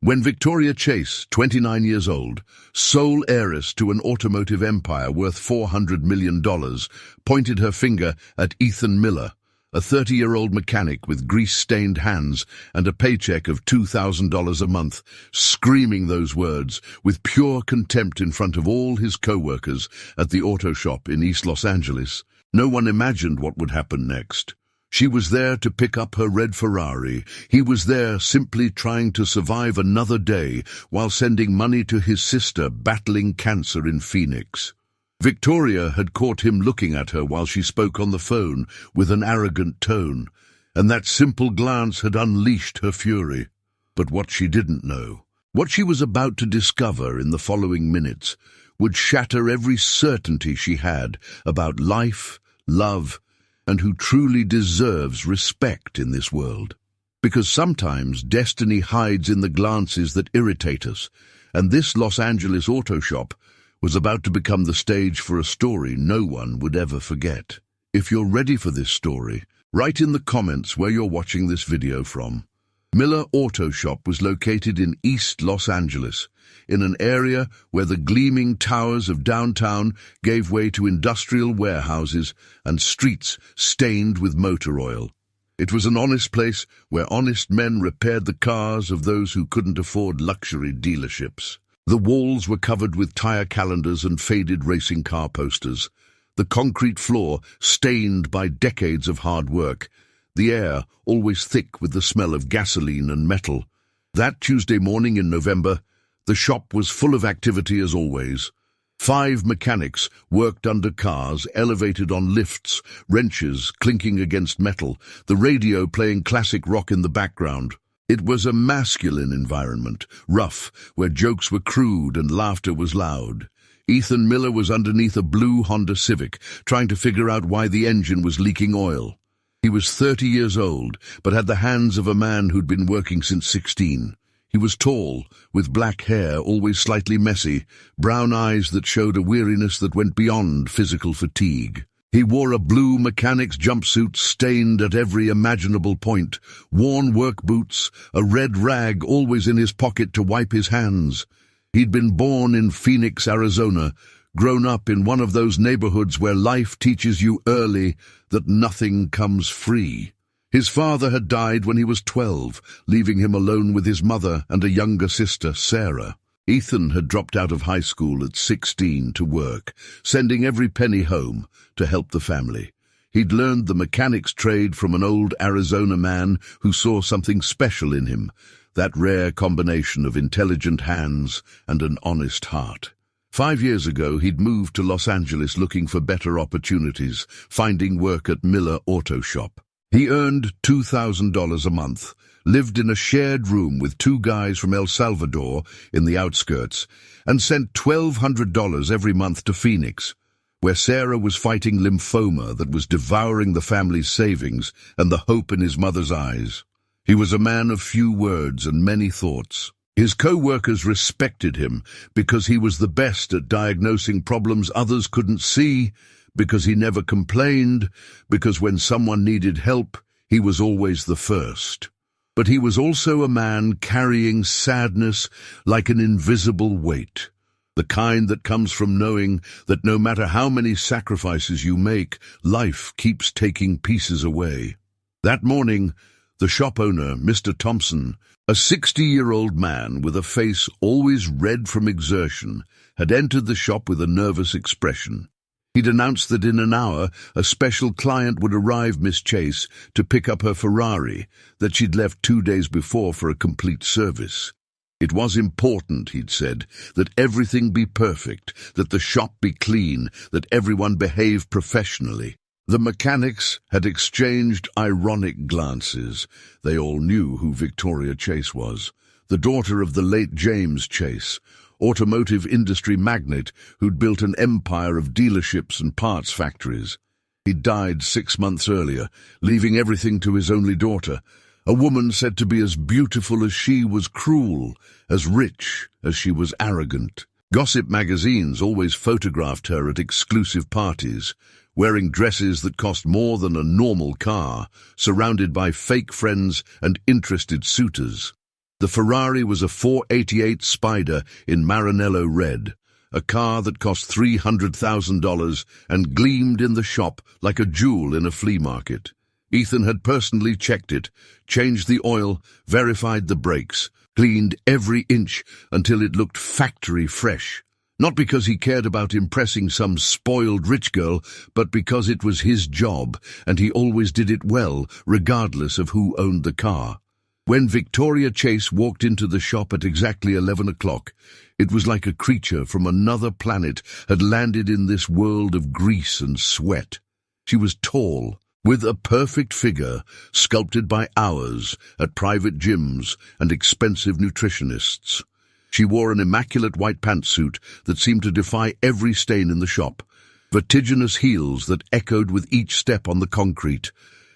When Victoria Chase, 29 years old, sole heiress to an automotive empire worth $400 million, pointed her finger at Ethan Miller, a 30-year-old mechanic with grease-stained hands and a paycheck of $2,000 a month, screaming those words with pure contempt in front of all his co-workers at the auto shop in East Los Angeles, no one imagined what would happen next. She was there to pick up her red Ferrari. He was there simply trying to survive another day while sending money to his sister battling cancer in Phoenix. Victoria had caught him looking at her while she spoke on the phone with an arrogant tone, and that simple glance had unleashed her fury. But what she didn't know, what she was about to discover in the following minutes, would shatter every certainty she had about life, love, and who truly deserves respect in this world. Because sometimes destiny hides in the glances that irritate us, and this Los Angeles auto shop was about to become the stage for a story no one would ever forget. If you're ready for this story, write in the comments where you're watching this video from. Miller Auto Shop was located in East Los Angeles, in an area where the gleaming towers of downtown gave way to industrial warehouses and streets stained with motor oil. It was an honest place where honest men repaired the cars of those who couldn't afford luxury dealerships. The walls were covered with tire calendars and faded racing car posters, the concrete floor stained by decades of hard work, the air always thick with the smell of gasoline and metal. That Tuesday morning in November, the shop was full of activity as always. 5 mechanics worked under cars, elevated on lifts, wrenches clinking against metal, the radio playing classic rock in the background. It was a masculine environment, rough, where jokes were crude and laughter was loud. Ethan Miller was underneath a blue Honda Civic, trying to figure out why the engine was leaking oil. He was 30 years old, but had the hands of a man who'd been working since 16. He was tall, with black hair always slightly messy, brown eyes that showed a weariness that went beyond physical fatigue. He wore a blue mechanic's jumpsuit stained at every imaginable point, worn work boots, a red rag always in his pocket to wipe his hands. He'd been born in Phoenix, Arizona, grown up in one of those neighborhoods where life teaches you early that nothing comes free. His father had died when he was 12, leaving him alone with his mother and a younger sister, Sarah. Ethan had dropped out of high school at 16 to work, sending every penny home to help the family. He'd learned the mechanic's trade from an old Arizona man who saw something special in him, that rare combination of intelligent hands and an honest heart. 5 years ago, he'd moved to Los Angeles looking for better opportunities, finding work at Miller Auto Shop. He earned $2,000 a month, lived in a shared room with 2 guys from El Salvador in the outskirts, and sent $1,200 every month to Phoenix, where Sarah was fighting lymphoma that was devouring the family's savings and the hope in his mother's eyes. He was a man of few words and many thoughts. His co-workers respected him because he was the best at diagnosing problems others couldn't see, because he never complained, because when someone needed help, he was always the first. But he was also a man carrying sadness like an invisible weight, the kind that comes from knowing that no matter how many sacrifices you make, life keeps taking pieces away. That morning, the shop owner, Mr. Thompson, a 60-year-old man with a face always red from exertion, had entered the shop with a nervous expression. He'd announced that in an hour a special client would arrive Miss Chase to pick up her Ferrari that she'd left 2 days before for a complete service. It was important, he'd said, that everything be perfect, that the shop be clean, that everyone behave professionally. The mechanics had exchanged ironic glances. They all knew who Victoria Chase was, the daughter of the late James Chase, automotive industry magnate who'd built an empire of dealerships and parts factories. He died 6 months earlier, leaving everything to his only daughter, a woman said to be as beautiful as she was cruel, as rich as she was arrogant. Gossip magazines always photographed her at exclusive parties, wearing dresses that cost more than a normal car, surrounded by fake friends and interested suitors. The Ferrari was a 488 Spider in Maranello red, a car that cost $300,000 and gleamed in the shop like a jewel in a flea market. Ethan had personally checked it, changed the oil, verified the brakes, cleaned every inch until it looked factory fresh. Not because he cared about impressing some spoiled rich girl, but because it was his job, and he always did it well, regardless of who owned the car. When Victoria Chase walked into the shop at exactly 11 o'clock, it was like a creature from another planet had landed in this world of grease and sweat. She was tall, with a perfect figure sculpted by hours at private gyms and expensive nutritionists. She wore an immaculate white pantsuit that seemed to defy every stain in the shop, vertiginous heels that echoed with each step on the concrete,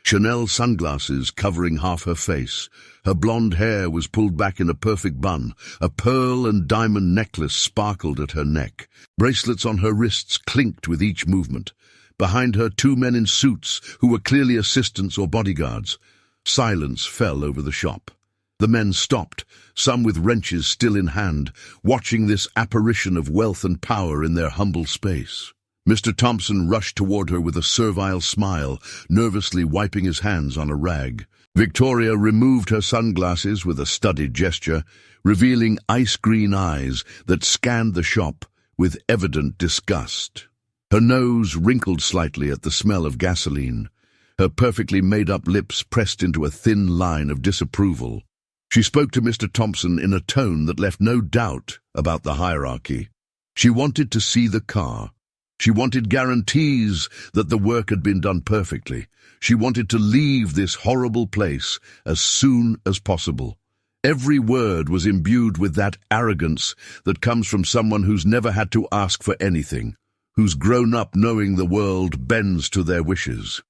Chanel sunglasses covering half her face. Her blonde hair was pulled back in a perfect bun. A pearl and diamond necklace sparkled at her neck. Bracelets on her wrists clinked with each movement. Behind her, two men in suits who were clearly assistants or bodyguards. Silence fell over the shop. The men stopped, some with wrenches still in hand, watching this apparition of wealth and power in their humble space. Mr. Thompson rushed toward her with a servile smile, nervously wiping his hands on a rag. Victoria removed her sunglasses with a studied gesture, revealing ice-green eyes that scanned the shop with evident disgust. Her nose wrinkled slightly at the smell of gasoline, her perfectly made-up lips pressed into a thin line of disapproval. She spoke to Mr. Thompson in a tone that left no doubt about the hierarchy. She wanted to see the car. She wanted guarantees that the work had been done perfectly. She wanted to leave this horrible place as soon as possible. Every word was imbued with that arrogance that comes from someone who's never had to ask for anything, who's grown up knowing the world bends to their wishes.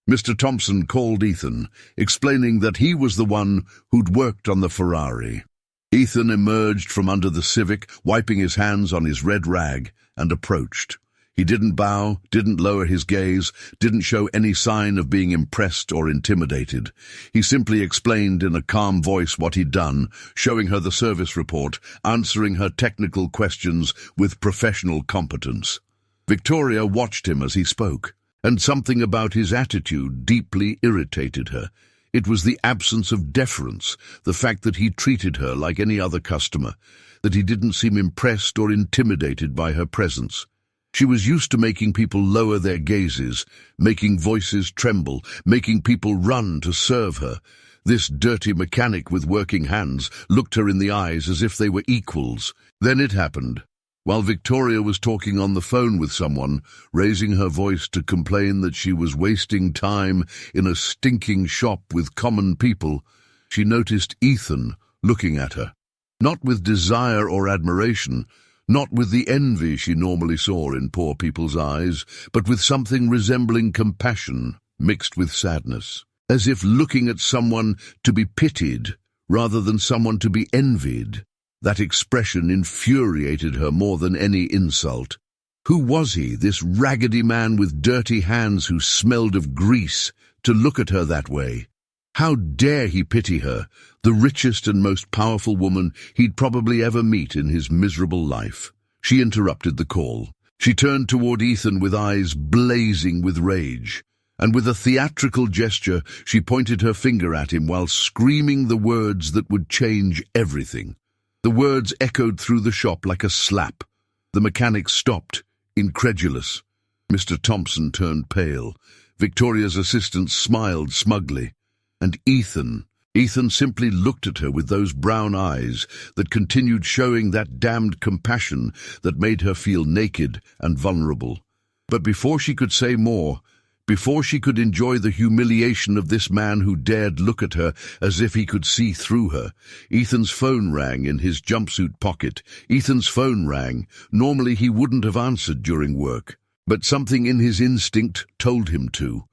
Mr. Thompson called Ethan, explaining that he was the one who'd worked on the Ferrari. Ethan emerged from under the Civic, wiping his hands on his red rag, and approached. He didn't bow, didn't lower his gaze, didn't show any sign of being impressed or intimidated. He simply explained in a calm voice what he'd done, showing her the service report, answering her technical questions with professional competence. Victoria watched him as he spoke, and something about his attitude deeply irritated her. It was the absence of deference, the fact that he treated her like any other customer, that he didn't seem impressed or intimidated by her presence. She was used to making people lower their gazes, making voices tremble, making people run to serve her. This dirty mechanic with working hands looked her in the eyes as if they were equals. Then it happened. While Victoria was talking on the phone with someone, raising her voice to complain that she was wasting time in a stinking shop with common people, she noticed Ethan looking at her. Not with desire or admiration, not with the envy she normally saw in poor people's eyes, but with something resembling compassion mixed with sadness, as if looking at someone to be pitied rather than someone to be envied. That expression infuriated her more than any insult. Who was he, this raggedy man with dirty hands who smelled of grease, to look at her that way? How dare he pity her, the richest and most powerful woman he'd probably ever meet in his miserable life? She interrupted the call. She turned toward Ethan with eyes blazing with rage, and with a theatrical gesture she pointed her finger at him while screaming the words that would change everything. The words echoed through the shop like a slap. The mechanic stopped, incredulous. Mr. Thompson turned pale. Victoria's assistant smiled smugly. And Ethan simply looked at her with those brown eyes that continued showing that damned compassion that made her feel naked and vulnerable. But before she could say more, before she could enjoy the humiliation of this man who dared look at her as if he could see through her, Ethan's phone rang in his jumpsuit pocket. Ethan's phone rang. Normally he wouldn't have answered during work, but something in his instinct told him to.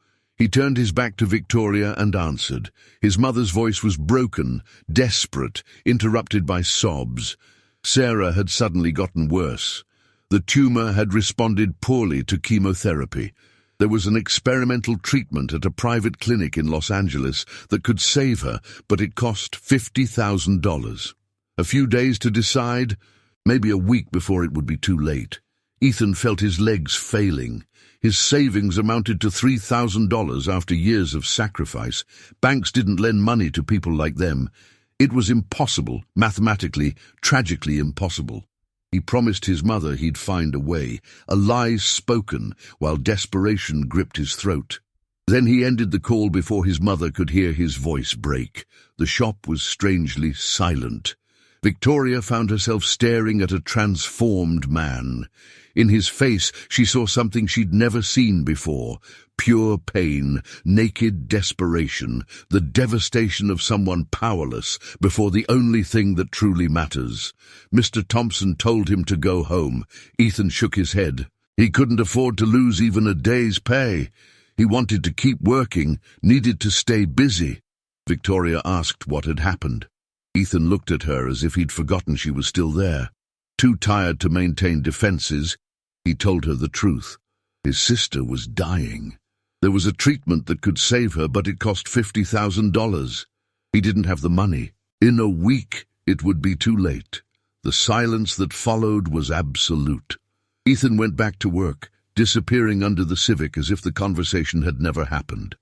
He turned his back to Victoria and answered. His mother's voice was broken, desperate, interrupted by sobs. Sarah had suddenly gotten worse. The tumor had responded poorly to chemotherapy. There was an experimental treatment at a private clinic in Los Angeles that could save her, but it cost $50,000. A few days to decide, maybe a week before it would be too late. Ethan felt his legs failing. His savings amounted to $3,000 after years of sacrifice. Banks didn't lend money to people like them. It was impossible, mathematically, tragically impossible. He promised his mother he'd find a way, a lie spoken while desperation gripped his throat. Then he ended the call before his mother could hear his voice break. The shop was strangely silent. Victoria found herself staring at a transformed man. In his face, she saw something she'd never seen before. Pure pain, naked desperation, the devastation of someone powerless before the only thing that truly matters. Mr. Thompson told him to go home. Ethan shook his head. He couldn't afford to lose even a day's pay. He wanted to keep working, needed to stay busy. Victoria asked what had happened. Ethan looked at her as if he'd forgotten she was still there. Too tired to maintain defenses, he told her the truth. His sister was dying. There was a treatment that could save her, but it cost $50,000. He didn't have the money. In a week, it would be too late. The silence that followed was absolute. Ethan went back to work, disappearing under the Civic as if the conversation had never happened.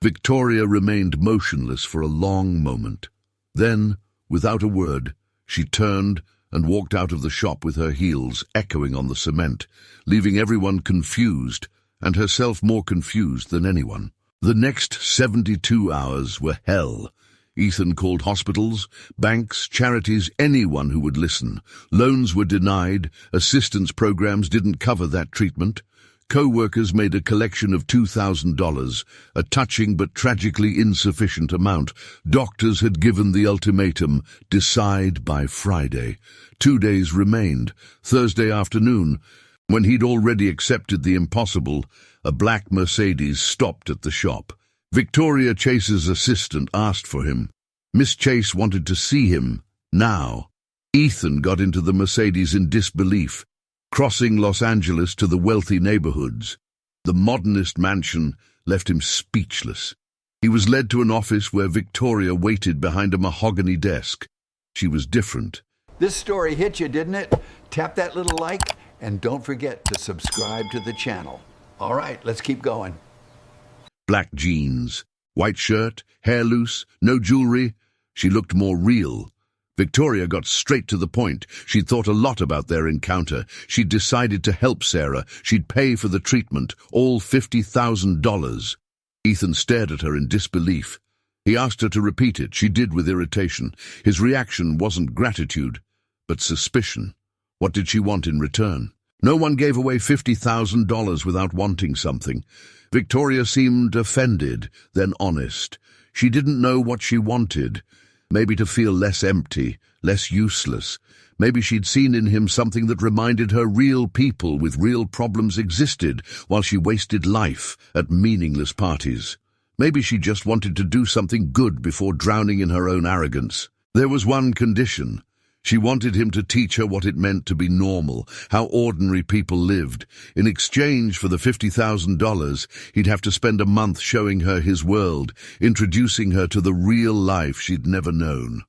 Victoria remained motionless for a long moment. Then, without a word, she turned and walked out of the shop with her heels echoing on the cement, leaving everyone confused, and herself more confused than anyone. The next 72 hours were hell. Ethan called hospitals, banks, charities, anyone who would listen. Loans were denied, assistance programs didn't cover that treatment. Co-workers made a collection of $2,000, a touching but tragically insufficient amount. Doctors had given the ultimatum, decide by Friday. 2 days remained. Thursday afternoon, when he'd already accepted the impossible, a black Mercedes stopped at the shop. Victoria Chase's assistant asked for him. Miss Chase wanted to see him, now. Ethan got into the Mercedes in disbelief, crossing Los Angeles to the wealthy neighborhoods. The modernist mansion left him speechless. He was led to an office where Victoria waited behind a mahogany desk. She was different. This story hit you, didn't it? Tap that little like, and don't forget to subscribe to the channel. All right, let's keep going. Black jeans, white shirt, hair loose, no jewelry. She looked more real. Victoria got straight to the point. She'd thought a lot about their encounter. She'd decided to help Sarah. She'd pay for the treatment, all $50,000. Ethan stared at her in disbelief. He asked her to repeat it. She did with irritation. His reaction wasn't gratitude, but suspicion. What did she want in return? No one gave away $50,000 without wanting something. Victoria seemed offended, then honest. She didn't know what she wanted. Maybe to feel less empty, less useless. Maybe she'd seen in him something that reminded her real people with real problems existed while she wasted life at meaningless parties. Maybe she just wanted to do something good before drowning in her own arrogance. There was one condition. She wanted him to teach her what it meant to be normal, how ordinary people lived. In exchange for the $50,000, he'd have to spend a month showing her his world, introducing her to the real life she'd never known.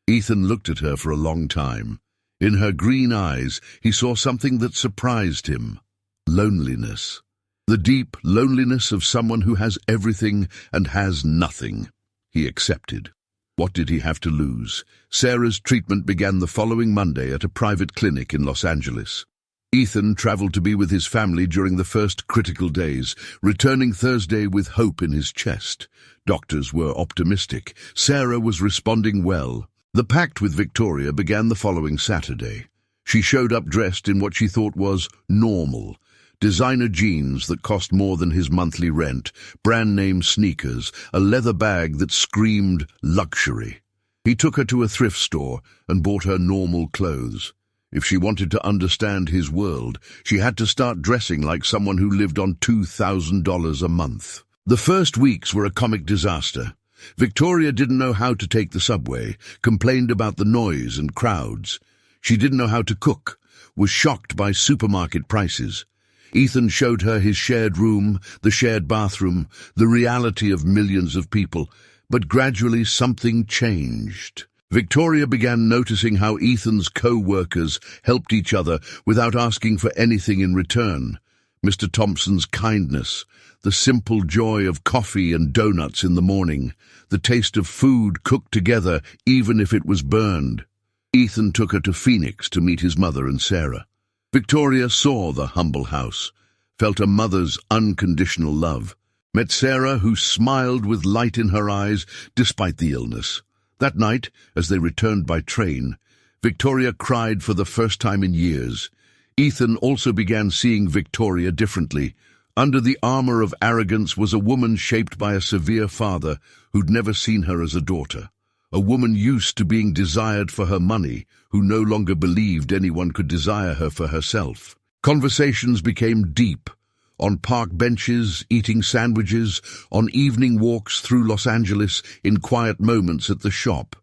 Ethan looked at her for a long time. In her green eyes, he saw something that surprised him. Loneliness. The deep loneliness of someone who has everything and has nothing. He accepted. What did he have to lose? Sarah's treatment began the following Monday at a private clinic in Los Angeles. Ethan traveled to be with his family during the first critical days, returning Thursday with hope in his chest. Doctors were optimistic. Sarah was responding well. The pact with Victoria began the following Saturday. She showed up dressed in what she thought was normal. Designer jeans that cost more than his monthly rent, brand-name sneakers, a leather bag that screamed luxury. He took her to a thrift store and bought her normal clothes. If she wanted to understand his world, she had to start dressing like someone who lived on $2,000 a month. The first weeks were a comic disaster. Victoria didn't know how to take the subway, complained about the noise and crowds. She didn't know how to cook, was shocked by supermarket prices. Ethan showed her his shared room, the shared bathroom, the reality of millions of people, but gradually something changed. Victoria began noticing how Ethan's co-workers helped each other without asking for anything in return. Mr. Thompson's kindness, the simple joy of coffee and donuts in the morning, the taste of food cooked together even if it was burned. Ethan took her to Phoenix to meet his mother and Sarah. Victoria saw the humble house, felt a mother's unconditional love, met Sarah, who smiled with light in her eyes despite the illness. That night, as they returned by train, Victoria cried for the first time in years. Ethan also began seeing Victoria differently. Under the armor of arrogance was a woman shaped by a severe father who'd never seen her as a daughter. A woman used to being desired for her money, who no longer believed anyone could desire her for herself. Conversations became deep, on park benches, eating sandwiches, on evening walks through Los Angeles, in quiet moments at the shop.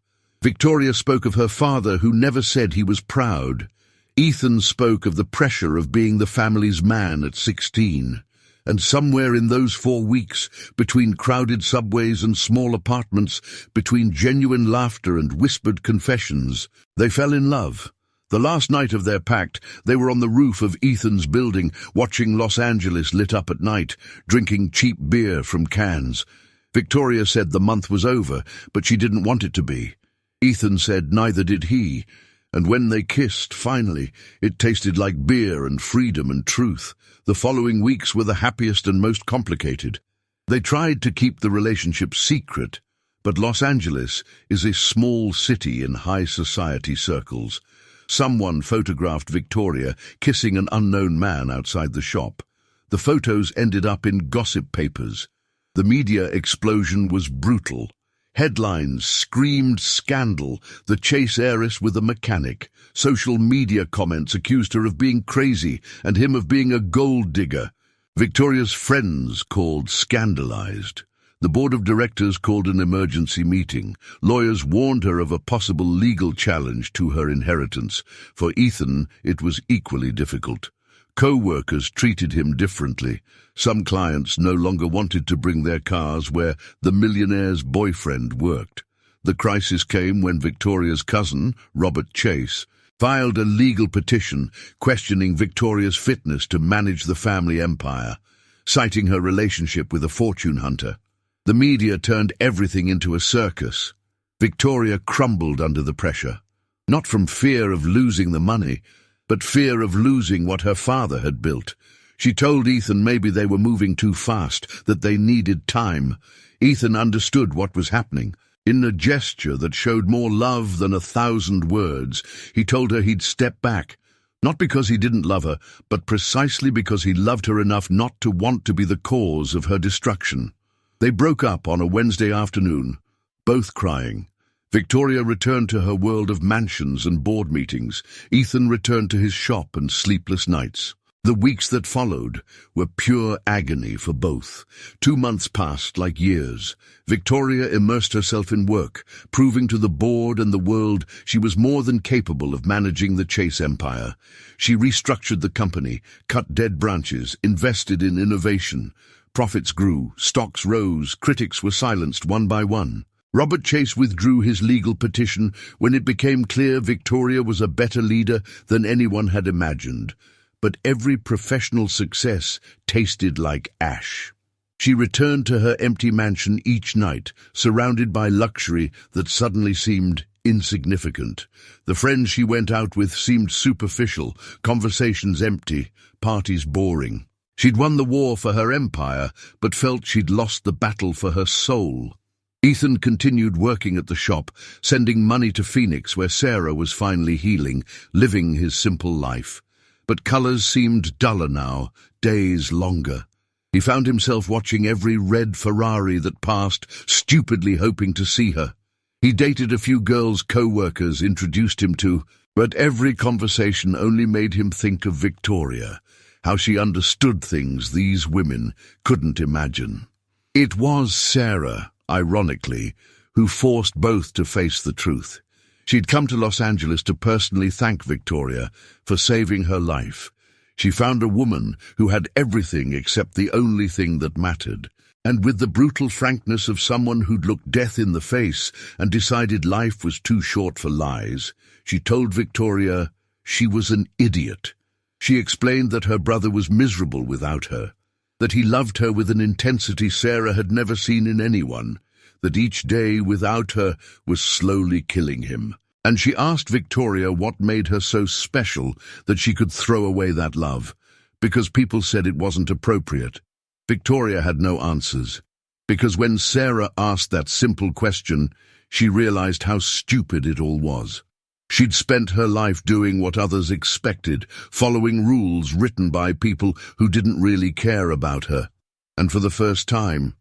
Victoria spoke of her father, who never said he was proud. Ethan spoke of the pressure of being the family's man at 16. And somewhere in those 4 weeks, between crowded subways and small apartments, between genuine laughter and whispered confessions, they fell in love. The last night of their pact, they were on the roof of Ethan's building, watching Los Angeles lit up at night, drinking cheap beer from cans. Victoria said the month was over, but she didn't want it to be. Ethan said neither did he. And when they kissed, finally, it tasted like beer and freedom and truth. The following weeks were the happiest and most complicated. They tried to keep the relationship secret, but Los Angeles is a small city in high society circles. Someone photographed Victoria kissing an unknown man outside the shop. The photos ended up in gossip papers. The media explosion was brutal. Headlines screamed scandal, the chase heiress with a mechanic. Social media comments accused her of being crazy and him of being a gold digger. Victoria's friends called scandalized. The board of directors called an emergency meeting. Lawyers warned her of a possible legal challenge to her inheritance. For Ethan, it was equally difficult. Co-workers treated him differently. Some clients no longer wanted to bring their cars where the millionaire's boyfriend worked. The crisis came when Victoria's cousin, Robert Chase, filed a legal petition questioning Victoria's fitness to manage the family empire, citing her relationship with a fortune hunter. The media turned everything into a circus. Victoria crumbled under the pressure, not from fear of losing the money, but fear of losing what her father had built. She told Ethan maybe they were moving too fast, that they needed time. Ethan understood what was happening. In a gesture that showed more love than 1,000 words, he told her he'd step back, not because he didn't love her, but precisely because he loved her enough not to want to be the cause of her destruction. They broke up on a Wednesday afternoon, both crying. Victoria returned to her world of mansions and board meetings. Ethan returned to his shop and sleepless nights. The weeks that followed were pure agony for both. 2 months passed like years. Victoria immersed herself in work, proving to the board and the world she was more than capable of managing the Chase empire. She restructured the company, cut dead branches, invested in innovation. Profits grew, stocks rose, critics were silenced one by one. Robert Chase withdrew his legal petition when it became clear Victoria was a better leader than anyone had imagined. But every professional success tasted like ash. She returned to her empty mansion each night, surrounded by luxury that suddenly seemed insignificant. The friends she went out with seemed superficial, conversations empty, parties boring. She'd won the war for her empire, but felt she'd lost the battle for her soul. Ethan continued working at the shop, sending money to Phoenix where Sarah was finally healing, living his simple life. But colors seemed duller now, days longer. He found himself watching every red Ferrari that passed, stupidly hoping to see her. He dated a few girls co-workers introduced him to, but every conversation only made him think of Victoria, how she understood things these women couldn't imagine. It was Sarah, ironically, who forced both to face the truth. She'd come to Los Angeles to personally thank Victoria for saving her life. She found a woman who had everything except the only thing that mattered. And with the brutal frankness of someone who'd looked death in the face and decided life was too short for lies, she told Victoria she was an idiot. She explained that her brother was miserable without her, that he loved her with an intensity Sarah had never seen in anyone, that each day without her was slowly killing him. And she asked Victoria what made her so special that she could throw away that love, because people said it wasn't appropriate. Victoria had no answers, because when Sarah asked that simple question, she realized how stupid it all was. She'd spent her life doing what others expected, following rules written by people who didn't really care about her. And for the first time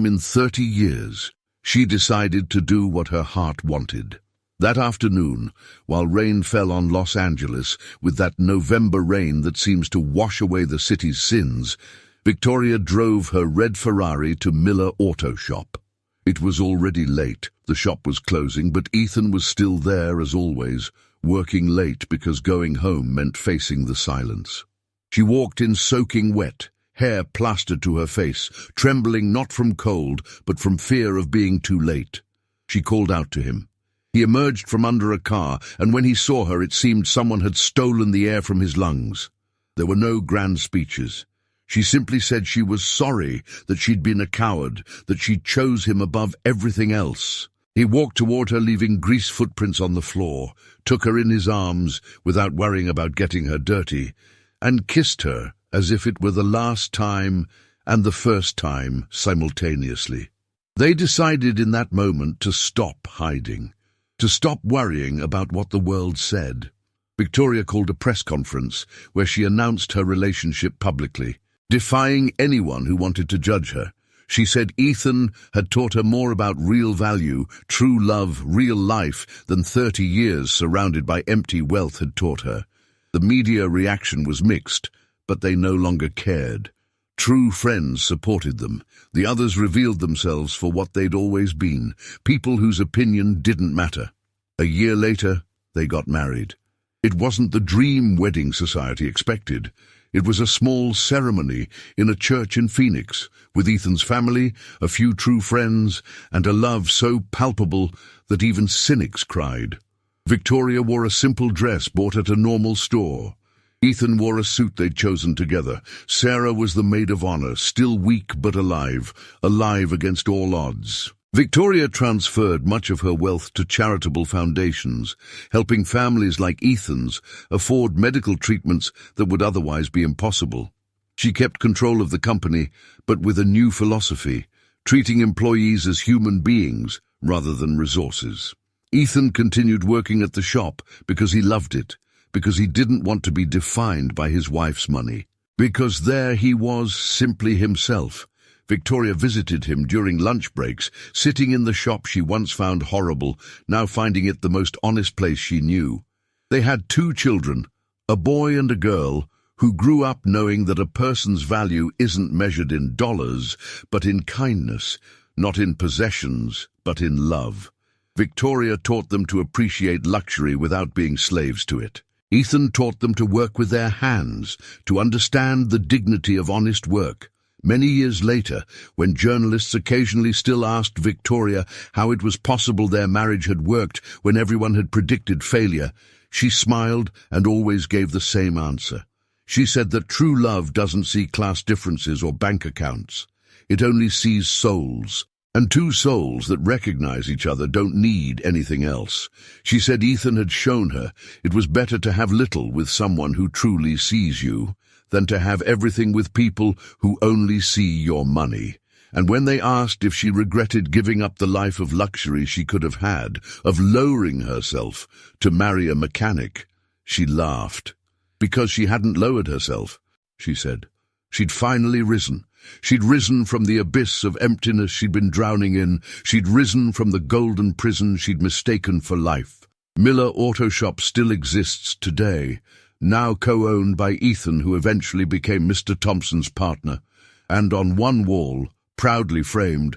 in 30 years, she decided to do what her heart wanted. That afternoon, while rain fell on Los Angeles with that November rain that seems to wash away the city's sins, Victoria drove her red Ferrari to Miller Auto Shop. It was already late. The shop was closing, but Ethan was still there as always, working late because going home meant facing the silence. She walked in soaking wet, hair plastered to her face, trembling not from cold, but from fear of being too late. She called out to him. He emerged from under a car, and when he saw her, it seemed someone had stolen the air from his lungs. There were no grand speeches. She simply said she was sorry, that she'd been a coward, that she chose him above everything else. He walked toward her, leaving grease footprints on the floor, took her in his arms without worrying about getting her dirty, and kissed her as if it were the last time and the first time simultaneously. They decided in that moment to stop hiding, to stop worrying about what the world said. Victoria called a press conference where she announced her relationship publicly, defying anyone who wanted to judge her. She said Ethan had taught her more about real value, true love, real life than 30 years surrounded by empty wealth had taught her. The media reaction was mixed, but they no longer cared. True friends supported them. The others revealed themselves for what they'd always been, people whose opinion didn't matter. A year later, they got married. It wasn't the dream wedding society expected. It was a small ceremony in a church in Phoenix, with Ethan's family, a few true friends, and a love so palpable that even cynics cried. Victoria wore a simple dress bought at a normal store. Ethan wore a suit they'd chosen together. Sarah was the maid of honor, still weak but alive, alive against all odds. Victoria transferred much of her wealth to charitable foundations, helping families like Ethan's afford medical treatments that would otherwise be impossible. She kept control of the company, but with a new philosophy, treating employees as human beings rather than resources. Ethan continued working at the shop because he loved it, because he didn't want to be defined by his wife's money, because there he was, simply himself. Victoria visited him during lunch breaks, sitting in the shop she once found horrible, now finding it the most honest place she knew. They had 2 children, a boy and a girl, who grew up knowing that a person's value isn't measured in dollars, but in kindness, not in possessions, but in love. Victoria taught them to appreciate luxury without being slaves to it. Ethan taught them to work with their hands, to understand the dignity of honest work. Many years later, when journalists occasionally still asked Victoria how it was possible their marriage had worked when everyone had predicted failure, she smiled and always gave the same answer. She said that true love doesn't see class differences or bank accounts. It only sees souls. And 2 souls that recognize each other don't need anything else. She said Ethan had shown her it was better to have little with someone who truly sees you than to have everything with people who only see your money. And when they asked if she regretted giving up the life of luxury she could have had, of lowering herself to marry a mechanic, she laughed. Because she hadn't lowered herself, she said. She'd finally risen. She'd risen from the abyss of emptiness she'd been drowning in. She'd risen from the golden prison she'd mistaken for life. Miller Auto Shop still exists today, now co-owned by Ethan, who eventually became Mr. Thompson's partner. And on one wall, proudly framed,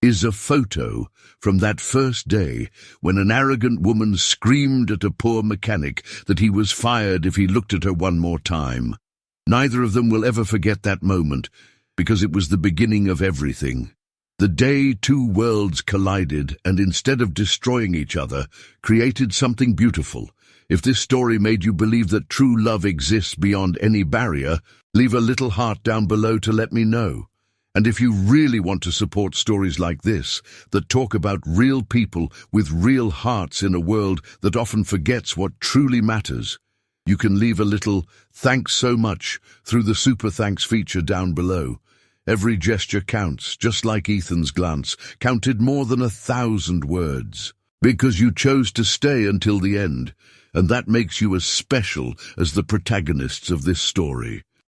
is a photo from that first day when an arrogant woman screamed at a poor mechanic that he was fired if he looked at her one more time. Neither of them will ever forget that moment, because it was the beginning of everything. The day two worlds collided and instead of destroying each other, created something beautiful. If this story made you believe that true love exists beyond any barrier, leave a little heart down below to let me know. And if you really want to support stories like this, that talk about real people with real hearts in a world that often forgets what truly matters, you can leave a little "thanks so much" through the Super Thanks feature down below. Every gesture counts, just like Ethan's glance counted more than 1,000 words. Because you chose to stay until the end, and that makes you as special as the protagonists of this story.